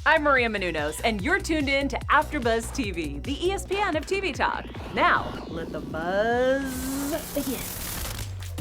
I'm Maria Menounos, and you're tuned in to AfterBuzz TV, the ESPN of TV talk. Now, let the buzz begin.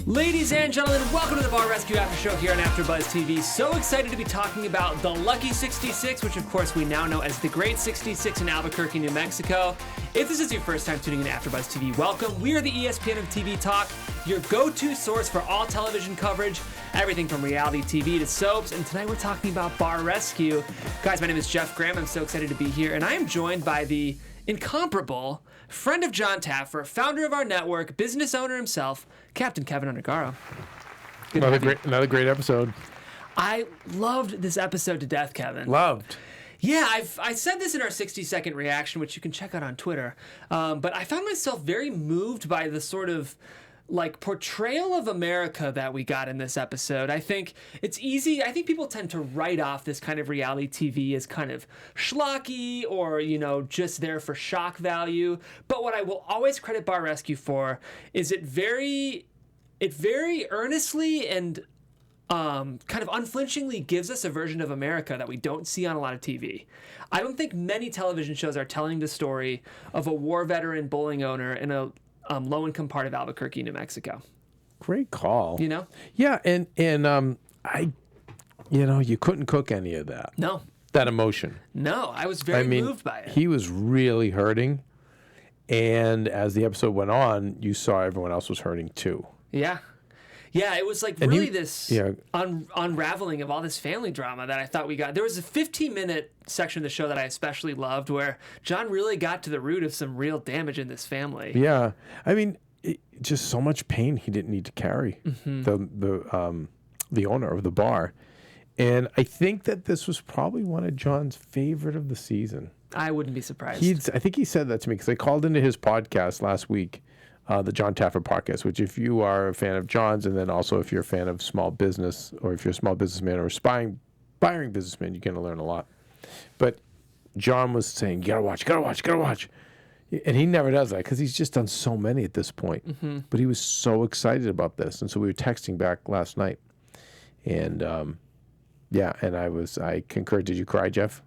Ladies and gentlemen, welcome to the Bar Rescue Aftershow here on AfterBuzz TV. So excited to be talking about the Lucky 66, which of course we now know as the Great 66 in Albuquerque, New Mexico. If this is your first time tuning in to AfterBuzz TV, welcome. We are the ESPN of TV talk, your go-to source for all television coverage, everything from reality TV to soaps, and tonight we're talking about Bar Rescue. Guys, my name is Jeff Graham. I'm so excited to be here, and I am joined by the incomparable friend of John Taffer, founder of our network, business owner himself, Captain Keven Undergaro. Another great episode. I loved this episode to death, Kevin. Loved. Yeah, I said this in our 60-second reaction, which you can check out on Twitter, but I found myself very moved by the sort of portrayal of America that we got in this episode. I think it's easy. I think people tend to write off this kind of reality TV as kind of schlocky or, just there for shock value. But what I will always credit Bar Rescue for is it very earnestly and kind of unflinchingly gives us a version of America that we don't see on a lot of TV. I don't think many television shows are telling the story of a war veteran bowling owner in a low-income part of Albuquerque, New Mexico. Great call. Yeah, and you couldn't cook any of that. No. That emotion. No, I was very moved by it. He was really hurting, and as the episode went on, you saw everyone else was hurting too. Yeah. Yeah, it was unraveling of all this family drama that I thought we got. There was a 15-minute section of the show that I especially loved where John really got to the root of some real damage in this family. Yeah. Just so much pain he didn't need to carry, the owner of the bar. And I think that this was probably one of John's favorite of the season. I wouldn't be surprised. I think he said that to me because I called into his podcast last week. The John Taffer podcast, which if you are a fan of John's, and then also if you're a fan of small business, or if you're a small businessman or aspiring businessman, you're going to learn a lot. But John was saying, you gotta watch. And he never does that because he's just done so many at this point. Mm-hmm. But he was so excited about this. And so we were texting back last night. And and I concurred. Did you cry, Jeff?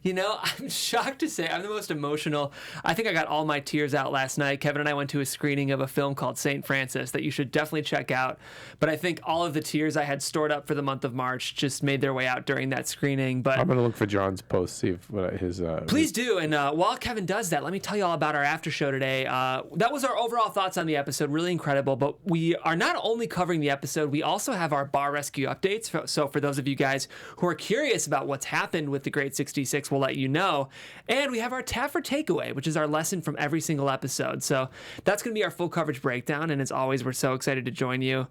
I'm shocked to say I'm the most emotional. I think I got all my tears out last night. Kevin and I went to a screening of a film called St. Francis that you should definitely check out. But I think all of the tears I had stored up for the month of March just made their way out during that screening. But I'm going to look for John's post, see if his... Please do. And while Kevin does that, let me tell you all about our after show today. That was our overall thoughts on the episode. Really incredible. But we are not only covering the episode, we also have our Bar Rescue updates. So for those of you guys who are curious about what's happened with the Great 66, we'll let you know. And we have our Taffer Takeaway, which is our lesson from every single episode. So that's going to be our full coverage breakdown. And as always, we're so excited to join you.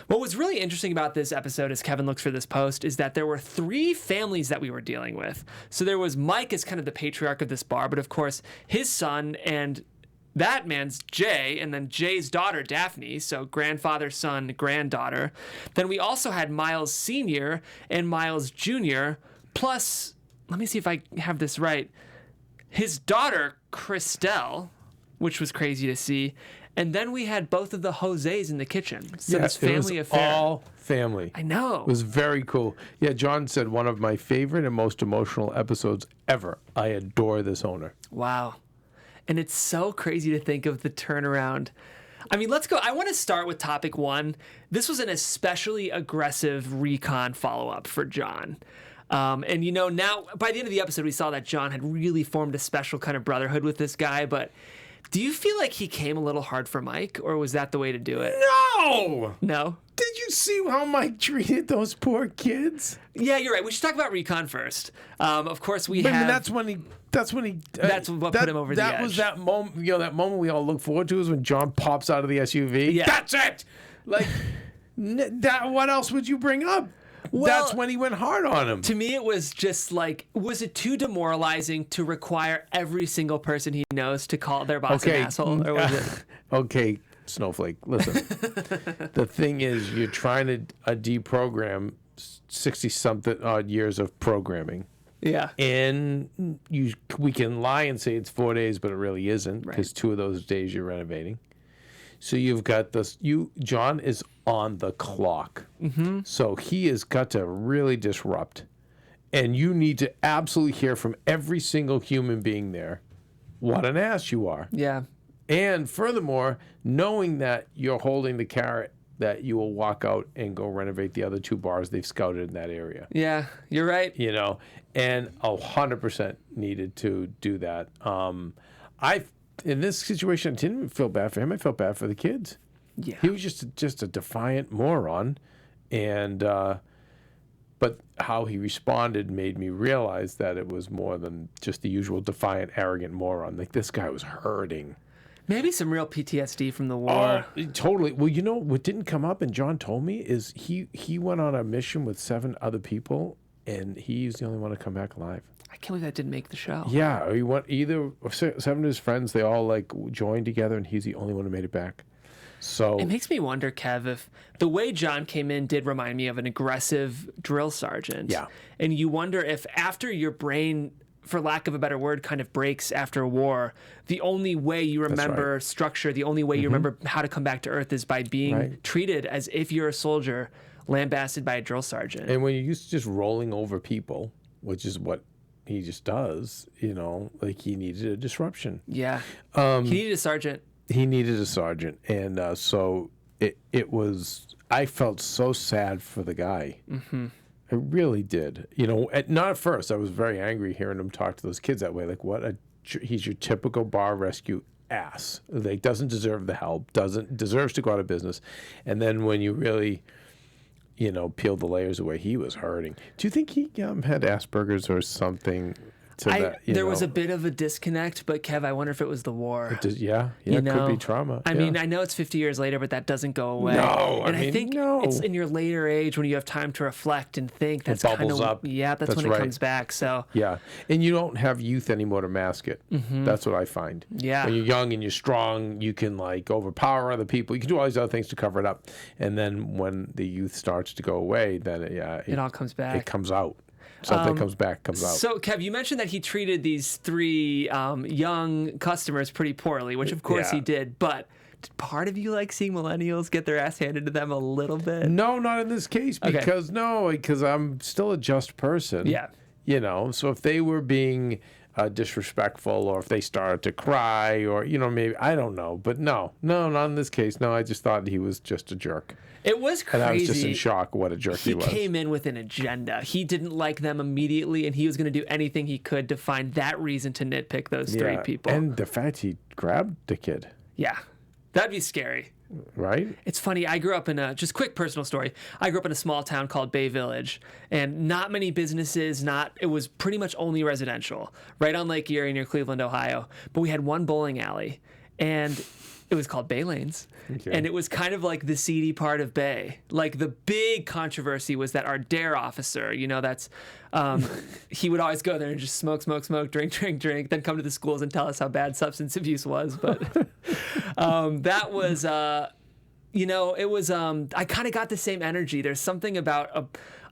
What was really interesting about this episode, as Kevin looks for this post, is that there were 3 families that we were dealing with. So there was Mike as kind of the patriarch of this bar, but of course his son and that man's Jay, and then Jay's daughter, Daphne, so grandfather, son, granddaughter. Then we also had Miles Sr. and Miles Jr., plus... let me see if I have this right. His daughter, Christelle, which was crazy to see. And then we had both of the Jose's in the kitchen. So this family affair. All family. I know. It was very cool. Yeah, John said one of my favorite and most emotional episodes ever. I adore this owner. Wow. And it's so crazy to think of the turnaround. Let's go. I want to start with topic 1. This was an especially aggressive recon follow-up for John. Now by the end of the episode, we saw that John had really formed a special kind of brotherhood with this guy. But do you feel like he came a little hard for Mike, or was that the way to do it? No? Did you see how Mike treated those poor kids? Yeah, you're right. We should talk about recon first. Of course, that's what put him over the edge. That was that moment. That moment we all look forward to is when John pops out of the SUV. Yeah. That's it. What else would you bring up? Well, that's when he went hard on him. To me, it was just was it too demoralizing to require every single person he knows to call their boss an asshole? Or was it? Okay, Snowflake, listen. The thing is, you're trying to deprogram 60-something odd years of programming. Yeah. And we can lie and say it's 4 days, but it really isn't, because 2 of those days you're renovating. So you've got this. John is on the clock, so he has got to really disrupt And you need to absolutely hear from every single human being there what an ass you are. Yeah. And furthermore, knowing that you're holding the carrot that you will walk out and go renovate the other 2 bars they've scouted in that area. Yeah, you're right. You know, and 100% needed to do that. In this situation, I didn't even feel bad for him. I felt bad for the kids. Yeah. He was just a defiant moron, and but how he responded made me realize that it was more than just the usual defiant, arrogant moron. Like, this guy was hurting. Maybe some real PTSD from the war. Totally. Well, you know what didn't come up, and John told me, is he went on a mission with 7 other people, and he's the only one to come back alive. I can't believe that didn't make the show. Yeah, or he went either 7 of his friends. They all like joined together, and he's the only one who made it back. So It makes me wonder, Kev, if the way John came in did remind me of an aggressive drill sergeant. Yeah. And you wonder if after your brain, for lack of a better word, kind of breaks after a war, the only way you remember structure, the only way you remember how to come back to Earth is by being treated as if you're a soldier lambasted by a drill sergeant. And when you're used to just rolling over people, which is what he just does, you know, like, he needed a disruption. Yeah. He needed a sergeant. He needed a sergeant, and so it was. I felt so sad for the guy. Mm-hmm. I really did. You know, not at first. I was very angry hearing him talk to those kids that way. Like, he's your typical bar rescue ass. Like, doesn't deserve the help. Deserves to go out of business. And then when you really, you know, peel the layers away, he was hurting. Do you think he had Asperger's or something? There was a bit of a disconnect, but Kev, I wonder if it was the war. Yeah, it could be trauma. I mean, I know it's 50 years later, but that doesn't go away. No, I think it's in your later age when you have time to reflect and think. That's kind of that's when it comes back. So yeah, and you don't have youth anymore to mask it. Mm-hmm. That's what I find. Yeah, when you're young and you're strong, you can like overpower other people. You can do all these other things to cover it up, and then when the youth starts to go away, then it all comes back. It comes out. Something comes out. So, Kev, you mentioned that he treated these 3 young customers pretty poorly, which of course he did. But did part of you like seeing millennials get their ass handed to them a little bit? No, not in this case, because I'm still a just person. Yeah. You know, so if they were being disrespectful, or if they started to cry, or, you know, maybe, I don't know. But no, not in this case. No, I just thought he was just a jerk. It was crazy. And I was just in shock what a jerk he was. He came in with an agenda. He didn't like them immediately, and he was going to do anything he could to find that reason to nitpick those 3 people. And the fact he grabbed the kid. Yeah. That'd be scary. Right? It's funny. I grew up in just quick personal story. I grew up in a small town called Bay Village, and not many businesses, it was pretty much only residential, right on Lake Erie near Cleveland, Ohio. But we had one bowling alley, and it was called Bay Lanes. Okay. And it was kind of like the seedy part of Bay. Like, the big controversy was that our DARE officer, you know, he would always go there and just smoke, drink, then come to the schools and tell us how bad substance abuse was. But that was, you know, it was, I kind of got the same energy. There's something about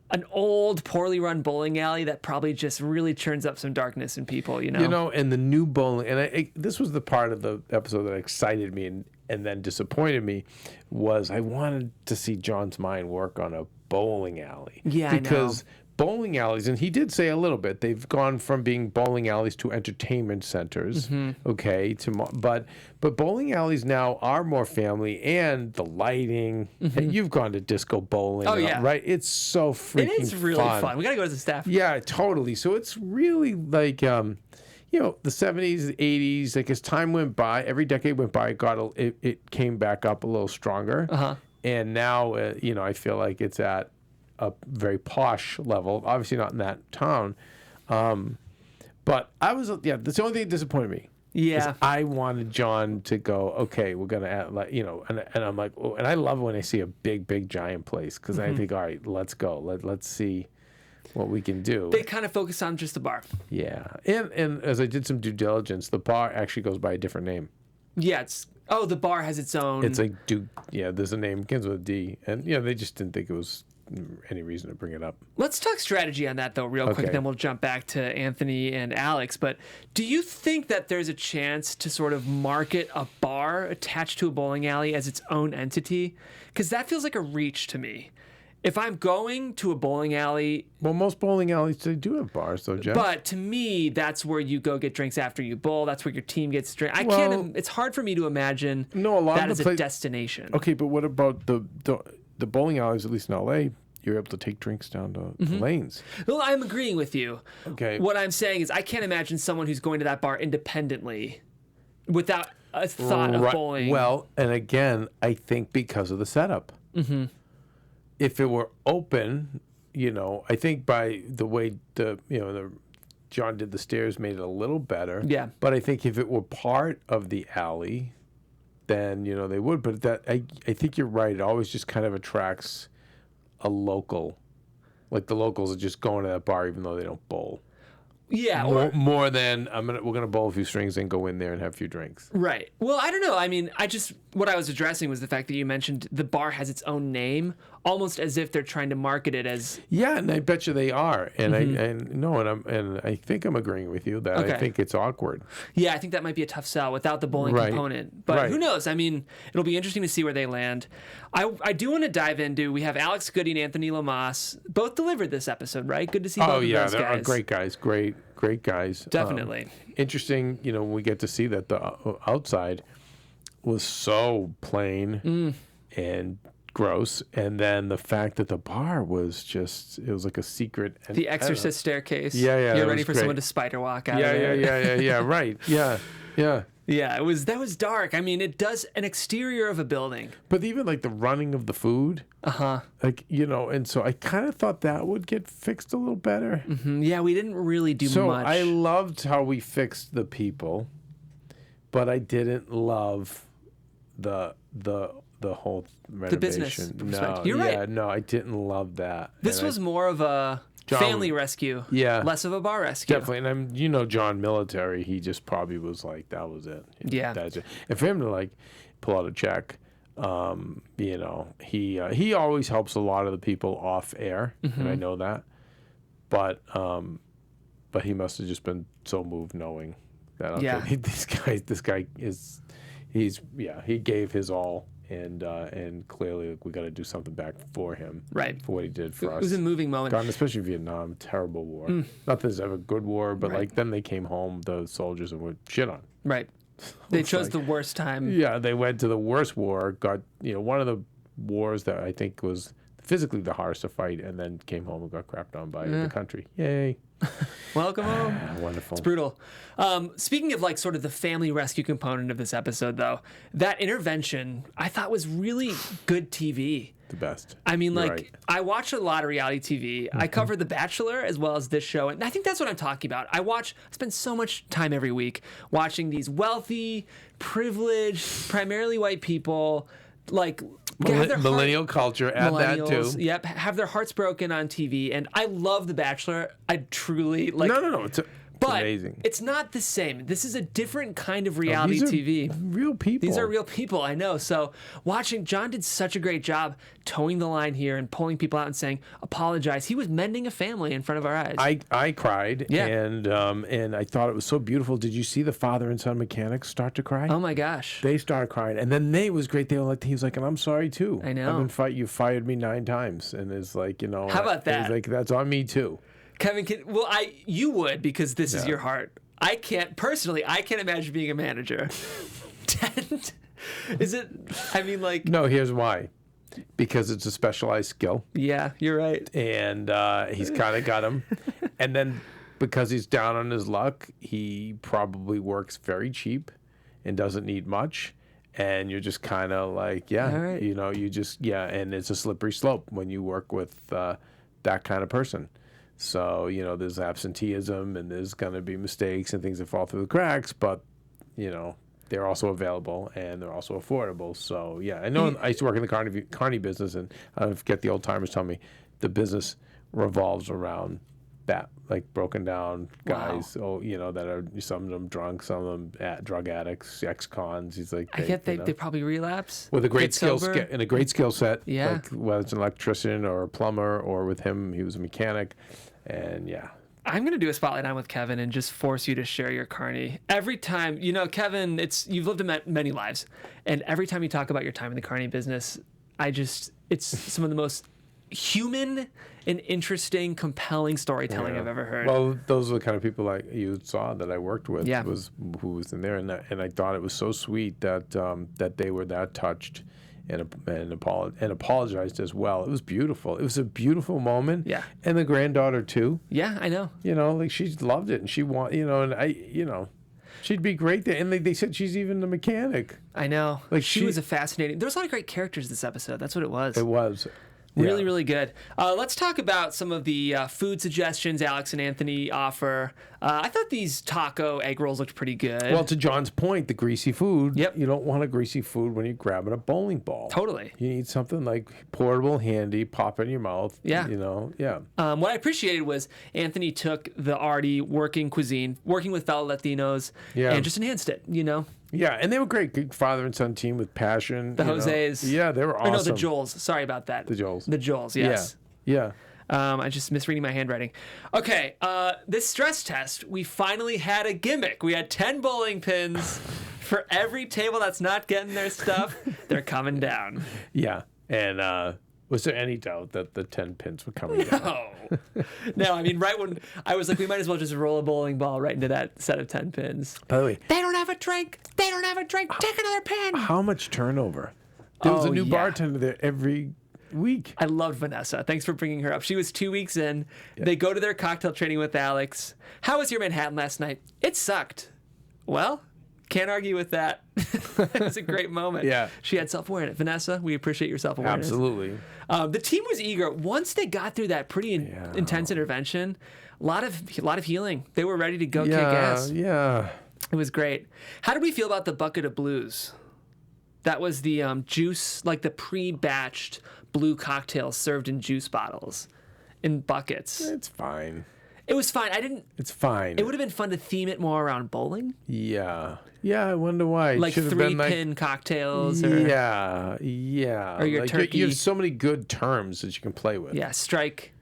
an old, poorly run bowling alley that probably just really churns up some darkness in people, you know? You know, and the new bowling, and this was the part of the episode that excited me and then disappointed me, was I wanted to see John's mind work on a bowling alley. Yeah, because bowling alleys, and he did say a little bit, they've gone from being bowling alleys to entertainment centers, okay, but bowling alleys now are more family, and the lighting, and you've gone to disco bowling, right? It's so freaking fun. It is really fun. We got to go to the staff. Yeah, totally. So it's really like, you know, the 70s, the 80s, like, as time went by, every decade went by, it came back up a little stronger. And now, you know, I feel like it's at a very posh level, obviously not in that town. But I was, that's the only thing that disappointed me. Yeah. I wanted John to go, okay, we're going to add, like, you know, and I'm like, oh, and I love when I see a big giant place, because I think, all right, let's go. Let's see what we can do. They kind of focus on just the bar. Yeah. And as I did some due diligence, the bar actually goes by a different name. Yeah, the bar has its own. It's like there's a name, begins with a D. And, you know, they just didn't think it was any reason to bring it up. Let's talk strategy on that, though, real quick, then we'll jump back to Anthony and Alex. But do you think that there's a chance to sort of market a bar attached to a bowling alley as its own entity? Because that feels like a reach to me. if I'm going to a bowling alley, Well, most bowling alleys, they do have bars, though, Jeff. but to me, that's where you go get drinks after you bowl. That's where your team gets drinks. Well, It's hard for me to imagine No, a lot that of as the a destination. Okay, but what about the bowling alleys, at least in L.A., you're able to take drinks down to the lanes. Well, I'm agreeing with you. Okay. What I'm saying is I can't imagine someone who's going to that bar independently without a thought of bowling. Well, and again, I think because of the setup. Mm-hmm. If it were open, I think by the way John did the stairs made it a little better. Yeah. But I think if it were part of the alley, then they would. But I think you're right. It always just kind of attracts a local, like the locals are just going to that bar even though they don't bowl. Yeah. More than we're gonna bowl a few strings and go in there and have a few drinks. Right. Well, I don't know. I mean, what I was addressing was the fact that you mentioned the bar has its own name, almost as if they're trying to market it as. Yeah, and I bet you they are. And I think I'm agreeing with you that Okay. I think it's awkward. Yeah, I think that might be a tough sell without the bowling Right. component. But Right. who knows? I mean, it'll be interesting to see where they land. I do want to dive into. We have Alex Goody and Anthony Lamas both delivered this episode, right? Good to see both of those they're guys. great guys. Great guys. Definitely. Interesting, we get to see that the outside was so plain and gross, and then the fact that the bar was it was like a secret. And, The Exorcist staircase. Yeah, You're that ready was for great. someone to spider walk out of there. Yeah, right. Yeah. Yeah, that was dark. I mean, it does an exterior of a building. But even like the running of the food, like and so I kind of thought that would get fixed a little better. Yeah, we didn't really do So much. I loved how we fixed the people, but I didn't love the whole renovation. business perspective. No, You're right. No, I didn't love that. This was more of a family rescue, Yeah. less of a bar rescue. Definitely, and I'm John Military. He just probably was like that was it. Yeah. That's it. And for him to like pull out a check, he always helps a lot of the people off air, and I know that. But he must have just been so moved knowing that this guy he gave his all. And clearly we got to do something back for him, Right. For what he did for us. It was a moving moment. God, especially Vietnam, terrible war. Not that there's ever a good war, but Right. like then they came home, the soldiers, and were shit on. Right. They It's chose like- the worst time. Yeah, they went to the worst war. Got one of the wars that I think was physically the hardest to fight, and then came home and got crapped on by the country. Yay! Welcome home. Wonderful. It's brutal. Speaking of like sort of the family rescue component of this episode, though, that intervention I thought was really good TV. The best. I mean, You're like, right. I watch a lot of reality TV. I cover The Bachelor as well as this show, and I think that's what I'm talking about. I spend so much time every week watching these wealthy, privileged, primarily white people, like have their Millennial culture, add that millennials, too. Yep, have their hearts broken on TV, and I love The Bachelor. I truly like. No. It's but amazing. it's not the same. This is a different kind of reality These are TV. real people. These are real people, I know. So John did such a great job towing the line here and pulling people out and saying, apologize. He was mending a family in front of our eyes. I cried, Yeah. and I thought it was so beautiful. Did you see the father and son mechanics start to cry? Oh my gosh. They started crying, and then it was great. He was like, and I'm sorry too. I know. You fired me 9 times, and it's like, How about that? It's like that's on me too. Kevin, you would, because this is your heart. I can't imagine being a manager. Is it, I mean, like. No, here's why. Because it's a specialized skill, Yeah, you're right. and he's kind of got him. And then because he's down on his luck, he probably works very cheap and doesn't need much. And you're just kind of like, All right. and it's a slippery slope when you work with that kind of person. So, there's absenteeism and there's going to be mistakes and things that fall through the cracks, but, they're also available and they're also affordable. So, yeah, I know I used to work in the carny business, and I forget the old timers tell me the business revolves around that, like broken down guys, that are some of them drunk, some of them drug addicts, ex-cons. He's like, I get they probably relapse. with a great get skill sober. and a great skill set. Yeah. Like whether it's an electrician or a plumber, or with him, he was a mechanic. And yeah. I'm going to do a spotlight on with Kevin and just force you to share your carny. Every time, Kevin, you've lived many lives. And every time you talk about your time in the carny business, it's some of the most human and interesting, compelling storytelling I've ever heard. Well, those are the kind of people like you saw that I worked with. Yeah. Who was in there, and I thought it was so sweet that that they were that touched and apologized as well. It was beautiful. It was a beautiful moment. Yeah. And the granddaughter too. Yeah, I know. Like she loved it, and she and she'd be great there. And they said she's even the mechanic. I know. Like she was a fascinating. There was a lot of great characters this episode. That's what it was. It was. Really, really good. Let's talk about some of the food suggestions Alex and Anthony offer. I thought these taco egg rolls looked pretty good. Well, to John's point, the greasy food. Yep. You don't want a greasy food when you're grabbing a bowling ball. Totally. You need something like portable, handy, pop in your mouth. Yeah. Yeah. What I appreciated was Anthony took the already working cuisine, working with fellow Latinos, and just enhanced it, Yeah, and they were great. Good father and son team with passion. The Jose's. Yeah, they were awesome. Or no, the Joels. Sorry about that. The Joels. The Joels, yes. Yeah. I just misreading my handwriting. Okay, this stress test, we finally had a gimmick. We had 10 bowling pins for every table that's not getting their stuff. They're coming down. Yeah, and was there any doubt that the 10 pins were coming down? No, I mean, right when I was like, we might as well just roll a bowling ball right into that set of 10 pins. By the way, they don't have a drink. They don't have a drink. Take another pin. How much turnover? There was a new bartender there every week. I loved Vanessa. Thanks for bringing her up. She was 2 weeks in. Yeah. They go to their cocktail training with Alex. How was your Manhattan last night? It sucked. Well, can't argue with that. It was a great moment. Yeah. She had self-awareness. Vanessa, we appreciate your self-awareness. Absolutely. The team was eager. Once they got through that pretty intense intervention, a lot of healing. They were ready to go kick ass. Yeah. It was great. How did we feel about the bucket of blues? That was the juice, like the pre-batched blue cocktails served in juice bottles, in buckets. It's fine. It was fine. It's fine. It would have been fun to theme it more around bowling. Yeah. Yeah, I wonder why. Like 3-pin cocktails. Or, yeah. Or your turkey. You have so many good terms that you can play with. Yeah, strike.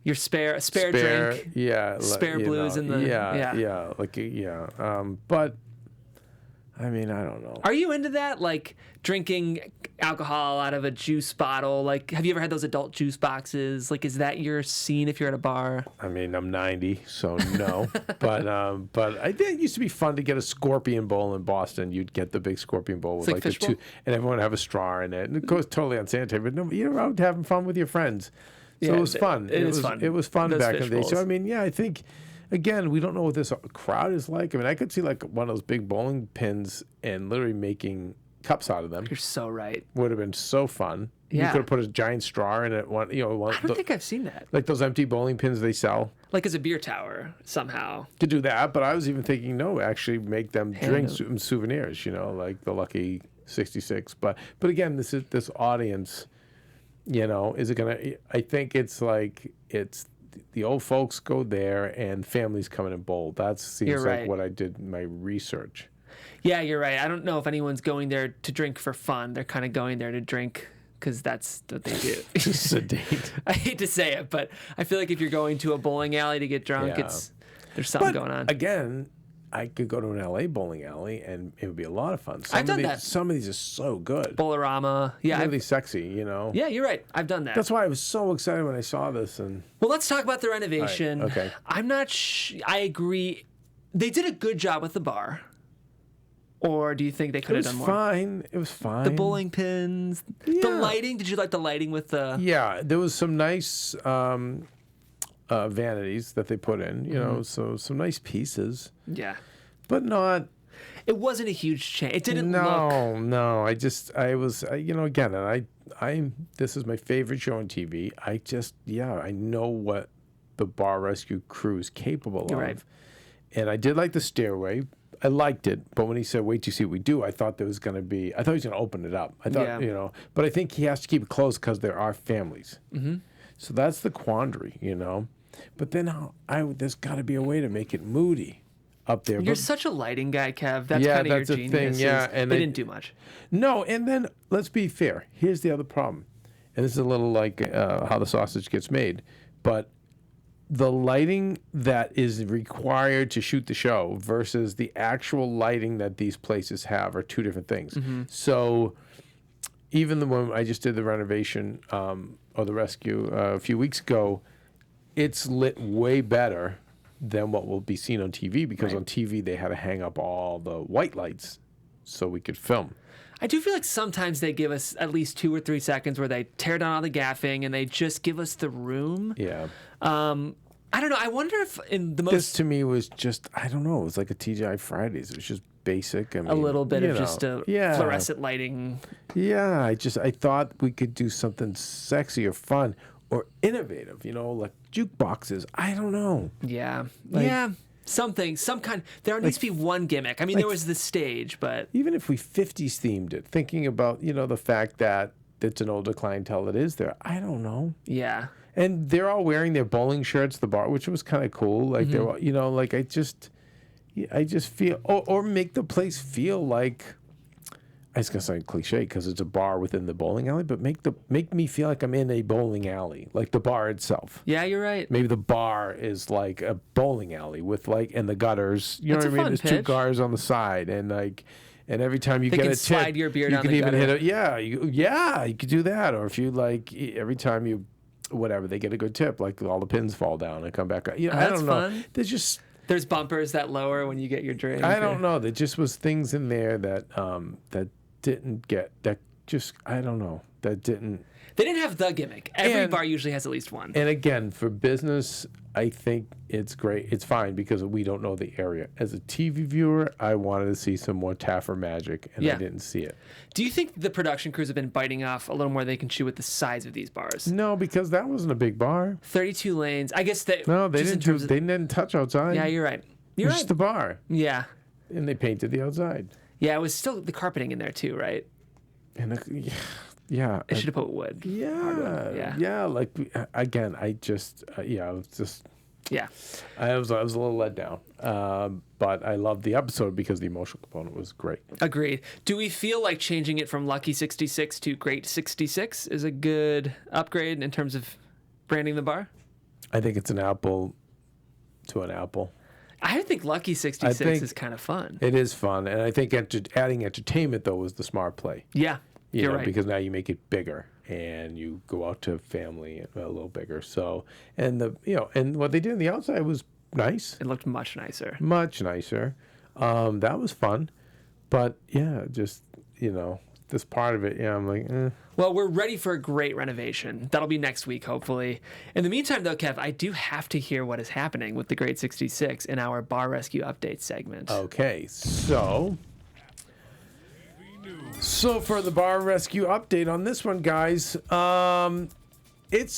Your spare drink. Yeah. Spare blues in the... Yeah. But... I mean, I don't know. Are you into that? Like drinking alcohol out of a juice bottle? Like, have you ever had those adult juice boxes? Like, is that your scene if you're at a bar? I mean, I'm 90, so no. but it used to be fun to get a scorpion bowl in Boston. You'd get the big scorpion bowl with like the two, and everyone would have a straw in it. And it goes totally unsanitary, but no, you're out having fun with your friends. So it was fun. It was fun. It was fun back in the day. So I mean, yeah, I think. Again, we don't know what this crowd is like. I mean, I could see like one of those big bowling pins and literally making cups out of them. You're so right. Would have been so fun. Yeah. You could have put a giant straw in it. I don't think I've seen that. Like those empty bowling pins they sell. Like as a beer tower somehow. To do that, but I was even thinking, no, actually make them drink souvenirs. Like the Lucky 66. But again, this audience. Is it gonna? I think it's like it's. The old folks go there, and families come in and bowl. That seems like what I did in my research. Yeah, you're right. I don't know if anyone's going there to drink for fun. They're kind of going there to drink because that's what they do. Sedate. I hate to say it, but I feel like if you're going to a bowling alley to get drunk, there's something going on. Again, I could go to an LA bowling alley, and it would be a lot of fun. I've done that. Some of these are so good. Bowlerama. Yeah. Really sexy, Yeah, you're right. I've done that. That's why I was so excited when I saw this. Well, let's talk about the renovation. Right, okay. I'm not I agree. They did a good job with the bar. Or do you think they could have done more? It was fine. The bowling pins. Yeah. The lighting. Did you like the lighting with the... Yeah, there was some nice vanities that they put in, so some nice pieces. Yeah. But not... It wasn't a huge change. It didn't look... No. I was, again, and this is my favorite show on TV. I know what the Bar Rescue crew is capable of. Right. And I did like the stairway. I liked it, but when he said, wait till you see what we do, I thought he was going to open it up. I thought, but I think he has to keep it closed because there are families. Mm-hmm. So that's the quandary, But then there's got to be a way to make it moody up there. You're such a lighting guy, Kev. That's kind of your genius. Thing, yeah. And they didn't do much. No, and then let's be fair. Here's the other problem. And this is a little like how the sausage gets made. But the lighting that is required to shoot the show versus the actual lighting that these places have are two different things. Mm-hmm. So even when I just did the renovation, or the rescue a few weeks ago, it's lit way better than what will be seen on TV, because on TV they had to hang up all the white lights so we could film. I do feel like sometimes they give us at least 2 or 3 seconds where they tear down all the gaffing and they just give us the room. Yeah. I don't know. I wonder if in the most... This to me was just, I don't know, it was like a TGI Fridays. It was just basic. I mean, a little bit of you just know, a fluorescent lighting. Yeah, I thought we could do something sexy or fun or innovative, you know, like jukeboxes. I don't know. Yeah. Like, yeah. Something, some kind. There needs to be one gimmick. I mean, there was the stage, but even if we 50s themed it, thinking about, you know, the fact that it's an older clientele that is there. I don't know. yeah. And they're all wearing their bowling shirts, the bar, which was kind of cool. Like they're, all, you know, like I just feel, or make the place feel like, it's gonna sound cliche because it's a bar within the bowling alley, but make me feel like I'm in a bowling alley, like the bar itself. Yeah, you're right. Maybe the bar is like a bowling alley with like, and the gutters, you know what I mean? There's 2 gutters on the side, and like, and every time you They get can a tip, slide your beer you down can the even gutter. hit it. You could do that. Or if you like, every time you, whatever, they get a good tip, like all the pins fall down and come back up. You know, I That's don't know. fun. There's bumpers that lower when you get your drink. I don't know. There just was things in there that didn't get, that just, I don't know, that didn't. They didn't have the gimmick. Every And- bar usually has at least one. And again, for business, I think it's great. It's fine because we don't know the area. As a TV viewer, I wanted to see some more Taffer magic, and I didn't see it. Do you think the production crews have been biting off a little more they can chew with the size of these bars? No, because that wasn't a big bar. 32 lanes. I guess they. No, they just in didn't. terms of- They didn't touch outside. Yeah, you're right. It You're was right. just a bar, Yeah. and they painted the outside. Yeah, it was still the carpeting in there too, right? And yeah, They should have put wood. Hardwood. yeah. Like again, I just I was just. Yeah. I was a little let down, but I loved the episode because the emotional component was great. Agreed. Do we feel like changing it from Lucky 66 to Great 66 is a good upgrade in terms of branding the bar? I think it's an apple to an apple. I think Lucky 66 is kind of fun. It is fun, and I think adding entertainment though was the smart play. Yeah, You you're know, right. because now you make it bigger, and you go out to family a little bigger. So, and and what they did on the outside was nice, It looked much nicer. much nicer. That was fun, but yeah, just this part of it, I'm like, Well, we're ready for a great renovation. That'll be next week, hopefully. In the meantime, though, Kev, I do have to hear what is happening with the Great 66 in our Bar Rescue Update segment. Okay, so for the Bar Rescue update on this one, guys, it's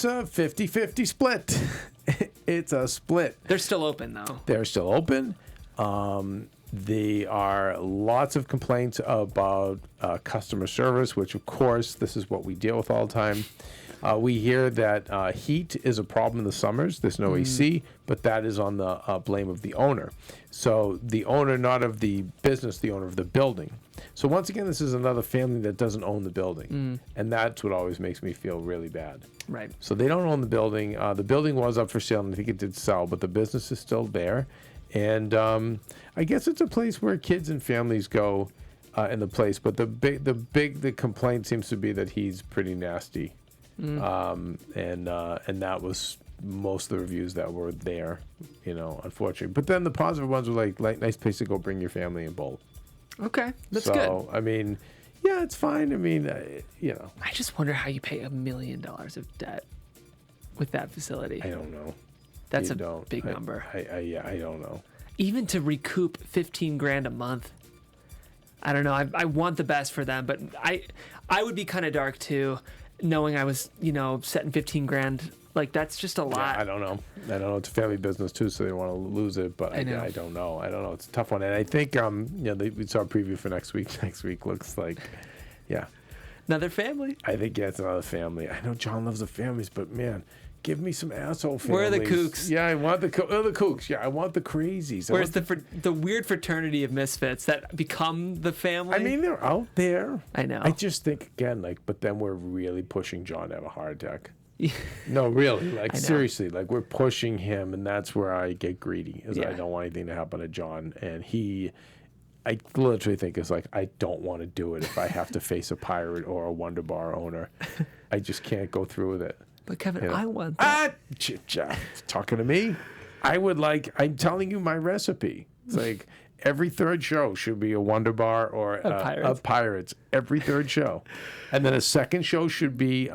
a 50-50 split. It's a split. They're still open, though. They're still open. There are lots of complaints about customer service, which, of course, this is what we deal with all the time. We hear that heat is a problem in the summers. There's no AC, but that is on the blame of the owner. So the owner, not of the business, the owner of the building. So once again, this is another family that doesn't own the building. And that's what always makes me feel really bad. Right. So they don't own the building. The building was up for sale, and I think it did sell, but the business is still there. And I guess it's a place where kids and families go in the place. But the complaint seems to be that he's pretty nasty. And that was most of the reviews that were there, unfortunately. But then the positive ones were like nice place to go bring your family and bowl. Okay, that's so, good. I mean, yeah, it's fine. I mean, I just wonder how you pay $1 million of debt with that facility. I don't know. That's You a don't. big number. I don't know. Even to recoup $15,000 a month. I don't know. I want the best for them, but I would be kind of dark too, knowing I was setting $15,000. Like that's just a lot. Yeah, I don't know. It's a family business too, so they want to lose it, but I don't know. It's a tough one, and I think we saw a preview for next week. Next week looks like, yeah, another family. I think it's another family. I know John loves the families, but man, give me some asshole families. Where are the kooks? Yeah, I want the kooks. Yeah, I want the crazies. Where's the weird fraternity of misfits that become the family? I mean, they're out there. I know. I just think again, but then we're really pushing John to have a heart attack. No, really, seriously, we're pushing him, and that's where I get greedy, is I don't want anything to happen to John, and he I literally think it's like, I don't want to do it if I have to face a pirate or a Wonder Bar owner. I just can't go through with it. But Kevin, I want that. Talking to me? I'm telling you my recipe. It's like every third show should be a Wonder Bar or of pirates. Every third show. And then a second show should be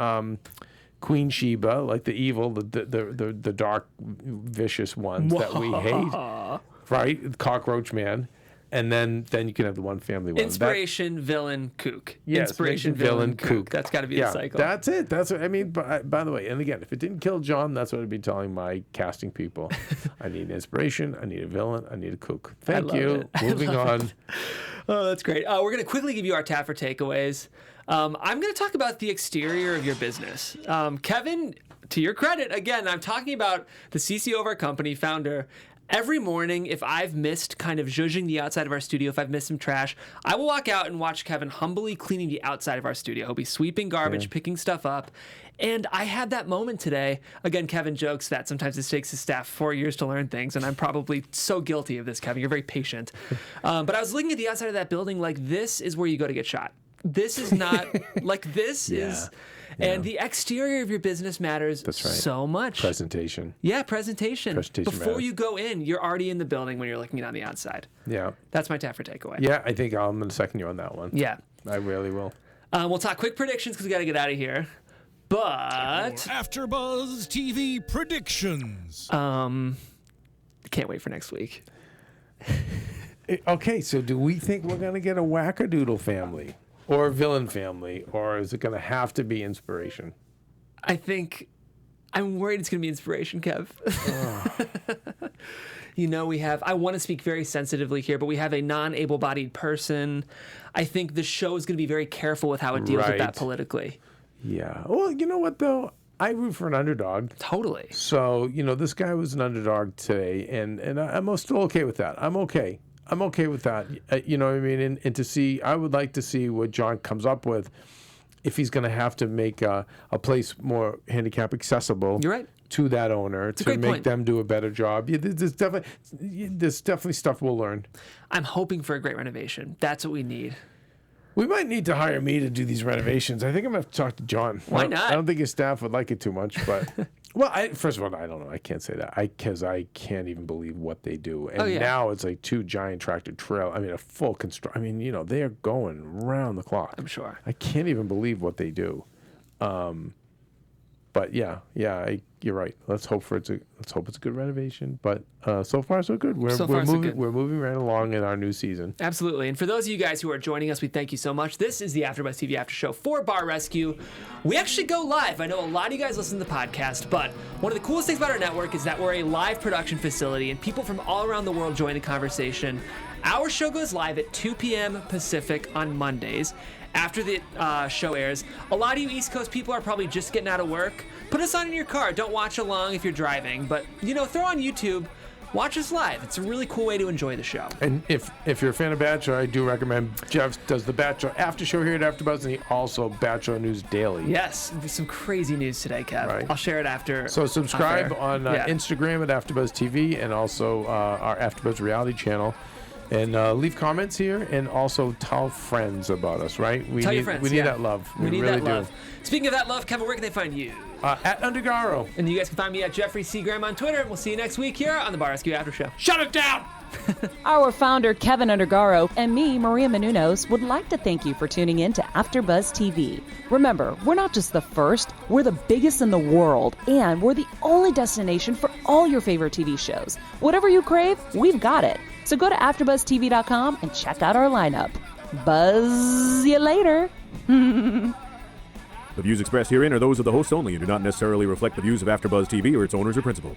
Queen Sheba, like the evil, the dark, vicious ones that we hate. Right? Cockroach Man. And then you can have the one family one. Inspiration, villain, kook. Yes, Inspiration, villain, kook. That's got to be the cycle. That's it. That's what I mean. By the way, and again, if it didn't kill John, that's what I'd be telling my casting people. I need inspiration. I need a villain. I need a kook. Thank you. Moving on. Oh, that's great. We're going to quickly give you our Taffer takeaways. I'm going to talk about the exterior of your business. Kevin, to your credit, again, I'm talking about the CCO of our company, founder. Every morning, if I've missed kind of zhuzhing the outside of our studio, if I've missed some trash, I will walk out and watch Kevin humbly cleaning the outside of our studio. He'll be sweeping garbage, picking stuff up. And I had that moment today. Again, Kevin jokes that sometimes it takes his staff 4 years to learn things, and I'm probably so guilty of this, Kevin. You're very patient. But I was looking at the outside of that building like, this is where you go to get shot. This is not, like, this is... And the exterior of your business matters so much. Presentation. Yeah, presentation. Before matters. you go in, you're already in the building when you're looking on the outside. Yeah. That's my Taffer takeaway. Yeah, I think I'm going to second you on that one. Yeah. I really will. We'll talk quick predictions because we got to get out of here. But... AfterBuzz TV predictions. Can't wait for next week. Okay, so do we think we're going to get a wackadoodle family? Or a villain family, or is it going to have to be inspiration? I'm worried it's going to be inspiration, Kev. I want to speak very sensitively here, but we have a non-able-bodied person. I think the show is going to be very careful with how it deals with that politically. Yeah. Well, you know what, though? I root for an underdog. Totally. So, this guy was an underdog today, and I'm still okay with that. I'm okay with that. You know what I mean? And to see, I would like to see what John comes up with if he's going to have to make a place more handicap accessible. You're right. To that owner to make them do a better job. Yeah, there's definitely stuff we'll learn. I'm hoping for a great renovation. That's what we need. We might need to hire me to do these renovations. I think I'm going to have to talk to John. Why not? I don't think his staff would like it too much, but... Well, first of all, I don't know. I can't say that because I can't even believe what they do. And now it's like 2 giant tractor trail. I mean, a full construct. I mean, they're going round the clock. I'm sure. I can't even believe what they do. But you're right. Let's hope it's a good renovation. But so far so good. We're moving right along in our new season. Absolutely. And for those of you guys who are joining us, we thank you so much. This is the AfterBuzz TV After Show for Bar Rescue. We actually go live. I know a lot of you guys listen to the podcast, but one of the coolest things about our network is that we're a live production facility, and people from all around the world join the conversation. Our show goes live at 2 p.m. Pacific on Mondays. After the show airs, a lot of you East Coast people are probably just getting out of work. Put us on in your car. Don't watch along if you're driving, but throw on YouTube. Watch us live. It's a really cool way to enjoy the show. And if you're a fan of Bachelor, I do recommend Jeff does the Bachelor After Show here at AfterBuzz, and he also Bachelor News Daily. Yes, there's some crazy news today, Kev. Right. I'll share it after. So subscribe on Instagram at AfterBuzz TV and also our AfterBuzz reality channel. And leave comments here, and also tell friends about us, right? Tell your friends. We need that love. We need really that love. Speaking of that love, Kevin, where can they find you? At Undergaro. And you guys can find me at Jeffrey C. Graham on Twitter. We'll see you next week here on the Bar Rescue After Show. Shut it down! Our founder, Keven Undergaro, and me, Maria Menounos, would like to thank you for tuning in to AfterBuzz TV. Remember, we're not just the first, we're the biggest in the world, and we're the only destination for all your favorite TV shows. Whatever you crave, we've got it. So go to AfterBuzzTV.com and check out our lineup. Buzz you later. The views expressed herein are those of the hosts only and do not necessarily reflect the views of AfterBuzz TV or its owners or principals.